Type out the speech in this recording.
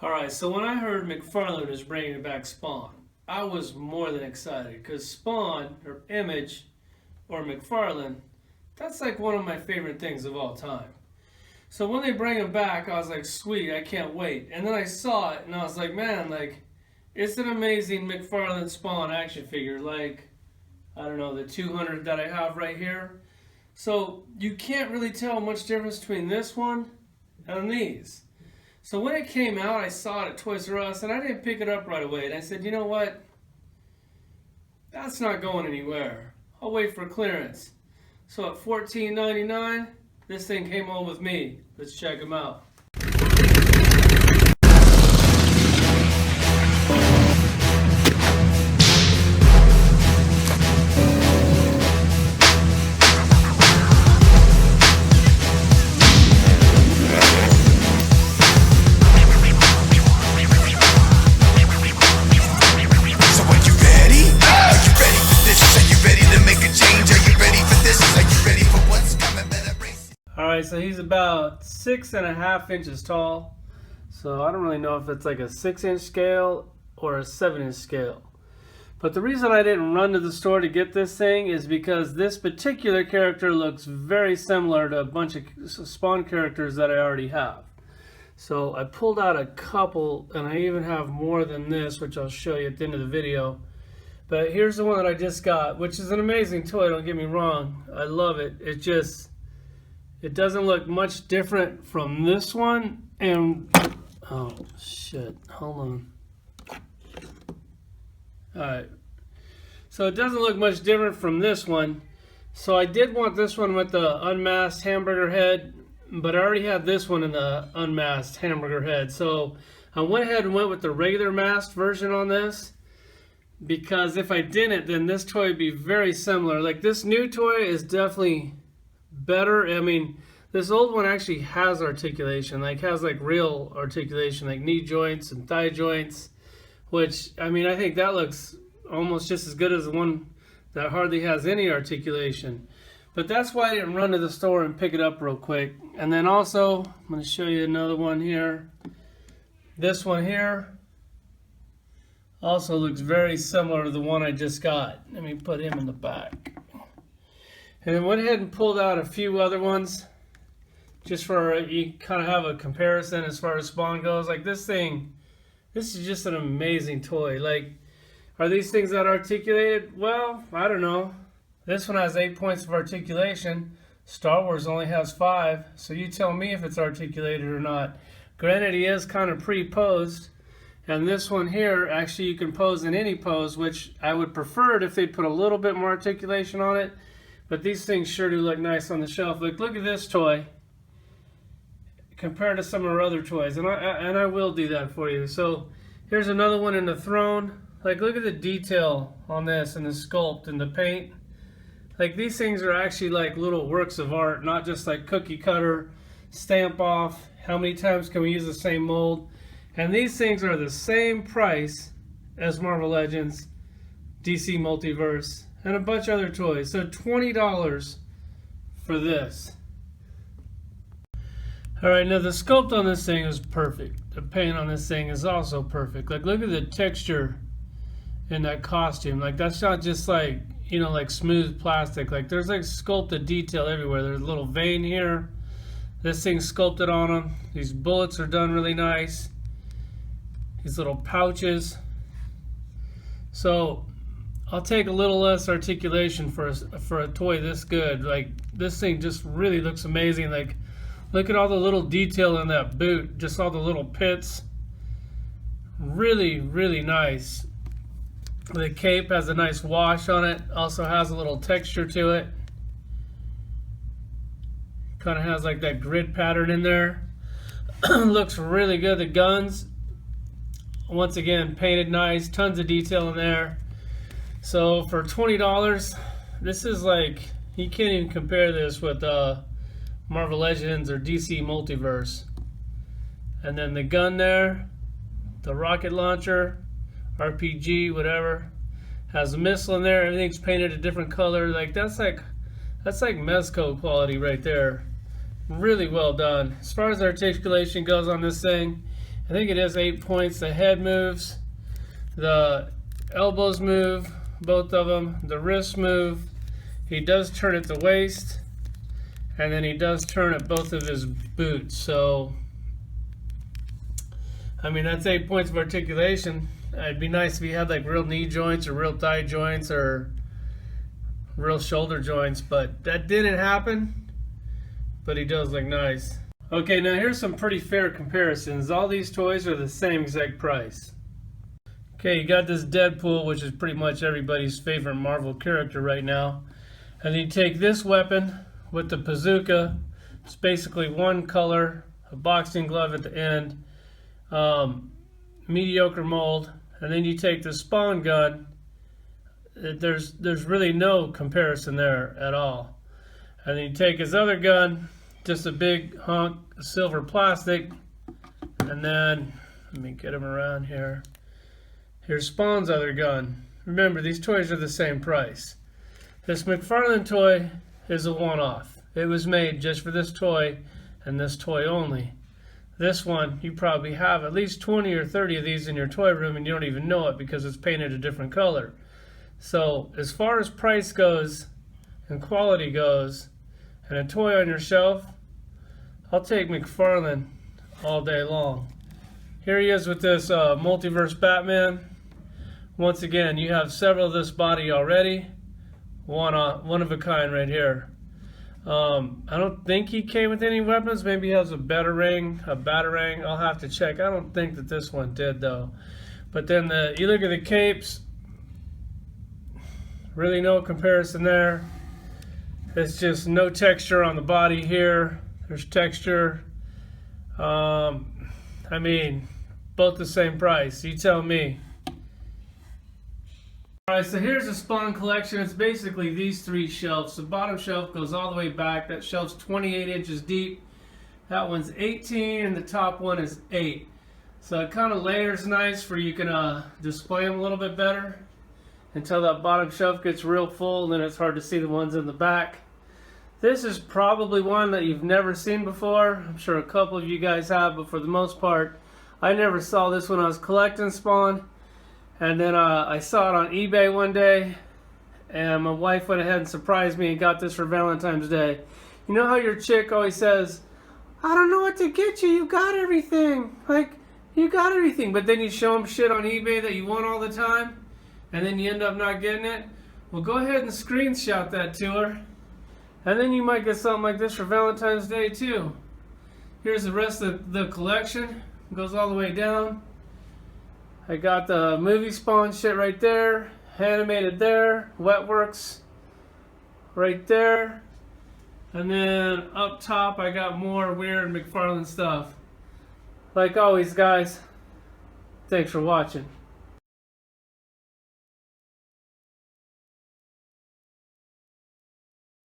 Alright, so when I heard McFarlane was bringing back Spawn, I was more than excited because Spawn, or Image, or McFarlane, that's like one of my favorite things of all time. So when they bring him back, I was like, sweet, I can't wait. And then I saw it and I was like, man, like, it's an amazing McFarlane Spawn action figure, like, I don't know, the 200 that I have right here. So you can't really tell much difference between this one and these. So when it came out, I saw it at Toys R Us, and I didn't pick it up right away. And I said, you know what? That's not going anywhere. I'll wait for clearance. So at $14.99, this thing came home with me. Let's check them out. Alright, so he's about 6.5 inches tall. So I don't really know if it's like a 6-inch scale or a 7-inch scale. But the reason I didn't run to the store to get this thing is because this particular character looks very similar to a bunch of Spawn characters that I already have. So I pulled out a couple, and I even have more than this, which I'll show you at the end of the video. But here's the one that I just got, which is an amazing toy, don't get me wrong. I love it. It doesn't look much different from this one, and oh shit, hold on. Alright, so it doesn't look much different from this one. So I did want this one with the unmasked hamburger head, but I already had this one in the unmasked hamburger head. So I went ahead and went with the regular masked version on this, because if I didn't, then this toy would be very similar. Like, this new toy is definitely better. I mean, this old one actually has articulation, like has like real articulation, like knee joints and thigh joints, which, I mean, I think that looks almost just as good as the one that hardly has any articulation. But that's why I didn't run to the store and pick it up real quick. And then also, I'm going to show you another one here. This one here also looks very similar to the one I just got. Let me put him in the back. And then went ahead and pulled out a few other ones, just for you kind of have a comparison as far as Spawn goes. Like, this thing, this is just an amazing toy. Like, are these things that articulated? Well, I don't know. This one has 8 points of articulation. Star Wars only has 5, so you tell me if it's articulated or not. Granted, he is kind of pre-posed. And this one here, actually you can pose in any pose, which I would prefer it if they put a little bit more articulation on it. But these things sure do look nice on the shelf. Like, look at this toy compared to some of our other toys. And I will do that for you. So here's another one in the throne. Like, look at the detail on this and the sculpt and the paint. Like, these things are actually like little works of art, not just like cookie cutter, stamp off. How many times can we use the same mold? And these things are the same price as Marvel Legends, DC Multiverse, and a bunch of other toys. So $20 for this. Alright, now the sculpt on this thing is perfect. The paint on this thing is also perfect. Like, look at the texture in that costume. Like, that's not just like, you know, like smooth plastic. Like, there's like sculpted detail everywhere. There's a little vein here. This thing's sculpted on them. These bullets are done really nice. These little pouches. So I'll take a little less articulation for a toy this good. Like, this thing just really looks amazing. Like, look at all the little detail in that boot. Just all the little pits. Really, really nice. The cape has a nice wash on it. Also has a little texture to it. Kind of has like that grid pattern in there. Looks really good. The guns, once again, painted nice. Tons of detail in there. So for $20, this is like, you can't even compare this with Marvel Legends or DC Multiverse. And then the gun there, the rocket launcher, RPG, whatever, has a missile in there. Everything's painted a different color. Like, that's like Mezco quality right there. Really well done. As far as articulation goes on this thing, I think it is 8 points. The head moves, the elbows move, both of them, the wrists move. He does turn at the waist, and then he does turn at both of his boots. So, I mean, that's 8 points of articulation. It'd be nice if he had like real knee joints or real thigh joints or real shoulder joints, but that didn't happen. But he does look nice. Okay, now here's some pretty fair comparisons. All these toys are the same exact price. Okay, you got this Deadpool, which is pretty much everybody's favorite Marvel character right now. And then you take this weapon with the bazooka. It's basically one color, a boxing glove at the end, mediocre mold. And then you take the Spawn gun. There's really no comparison there at all. And then you take his other gun, just a big hunk of silver plastic, and then let me get him around here. Here's Spawn's other gun. Remember, these toys are the same price. This McFarlane toy is a one-off. It was made just for this toy and this toy only. This one, you probably have at least 20 or 30 of these in your toy room and you don't even know it because it's painted a different color. So as far as price goes and quality goes and a toy on your shelf, I'll take McFarlane all day long. Here he is with this multiverse Batman. Once again, you have several of this body already. One of a kind right here. I don't think he came with any weapons. Maybe he has a batarang. I'll have to check. I don't think that this one did though. But then you look at the capes. Really no comparison there. It's just no texture on the body here. There's texture. I mean, both the same price. You tell me. Alright, so here's the Spawn collection. It's basically these three shelves. The bottom shelf goes all the way back. That shelf's 28 inches deep. That one's 18 and the top one is 8. So it kind of layers nice for you can display them a little bit better until that bottom shelf gets real full, and then it's hard to see the ones in the back. This is probably one that you've never seen before. I'm sure a couple of you guys have, but for the most part, I never saw this when I was collecting Spawn. And then I saw it on eBay one day, and my wife went ahead and surprised me and got this for Valentine's Day. You know how your chick always says, I don't know what to get you, you got everything. Like, you got everything, but then you show them shit on eBay that you want all the time, and then you end up not getting it? Well, go ahead and screenshot that to her. And then you might get something like this for Valentine's Day too. Here's the rest of the collection. It goes all the way down. I got the movie Spawn shit right there. Animated there. Wetworks right there. And then up top I got more weird McFarlane stuff. Like always, guys, thanks for watching.